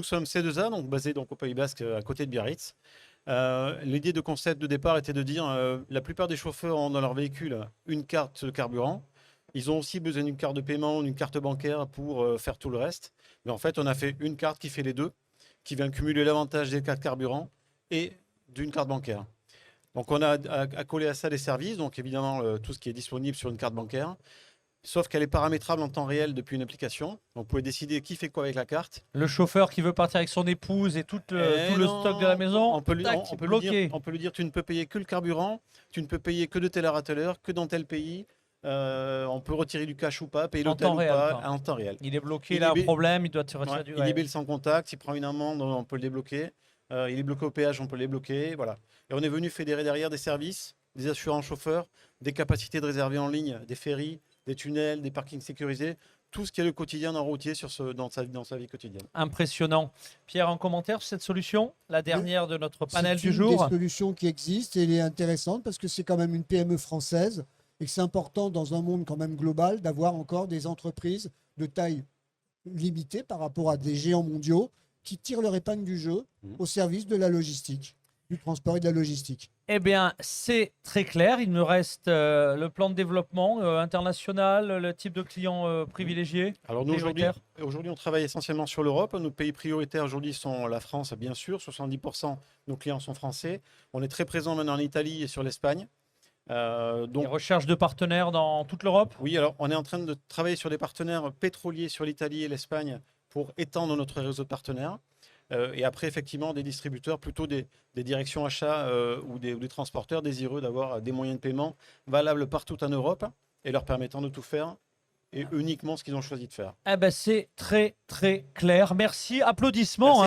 nous sommes C2A, donc basé donc, au Pays Basque, à côté de Biarritz. L'idée de concept de départ était de dire la plupart des chauffeurs ont dans leur véhicule une carte de carburant. Ils ont aussi besoin d'une carte de paiement, d'une carte bancaire pour faire tout le reste. Mais en fait, on a fait une carte qui fait les deux, qui vient cumuler l'avantage des cartes carburant et d'une carte bancaire. Donc on a accolé à ça des services, donc évidemment tout ce qui est disponible sur une carte bancaire, sauf qu'elle est paramétrable en temps réel depuis une application. Donc vous pouvez décider qui fait quoi avec la carte. Le chauffeur qui veut partir avec son épouse et tout le stock de la maison, on peut lui, tac, on peut lui bloqué. dire, on peut lui dire tu ne peux payer que le carburant, tu ne peux payer que de telle heure à telle heure, que dans tel pays. On peut retirer du cash ou pas, payer En l'hôtel temps ou réel, pas, quoi. en temps réel. Il est bloqué, Il il a un est- problème, il doit se retirer Ouais, du... il ouais. est sans contact, s'il prend une amende, on peut le débloquer. Il est bloqué au péage, on peut le débloquer. Voilà. Et on est venu fédérer derrière des services, des assurances chauffeurs, des capacités de réserver en ligne, des ferries, des tunnels, des parkings sécurisés, tout ce qui est le quotidien d'un routier dans sa vie quotidienne. Impressionnant. Pierre, un commentaire sur cette solution, la dernière de notre panel C'est du une jour. des solutions qui existent et elle est intéressante parce que c'est quand même une PME française et que c'est important dans un monde quand même global d'avoir encore des entreprises de taille limitée par rapport à des géants mondiaux qui tirent leur épingle du jeu au service de la logistique, du transport et de la logistique. Eh bien, c'est très clair. Il nous reste le plan de développement international, le type de client privilégié. Alors nous, prioritaire. aujourd'hui, on travaille essentiellement sur l'Europe. Nos pays prioritaires aujourd'hui sont la France, bien sûr. 70% de nos clients sont français. On est très présent maintenant en Italie et sur l'Espagne. Des recherches de partenaires dans toute l'Europe. Oui, alors on est en train de travailler sur des partenaires pétroliers sur l'Italie et l'Espagne pour étendre notre réseau de partenaires. Et après, effectivement, des distributeurs, plutôt des directions achats ou des transporteurs désireux d'avoir des moyens de paiement valables partout en Europe et leur permettant de tout faire et uniquement ce qu'ils ont choisi de faire. Eh ben, c'est très, très clair. Merci. Applaudissements. Merci.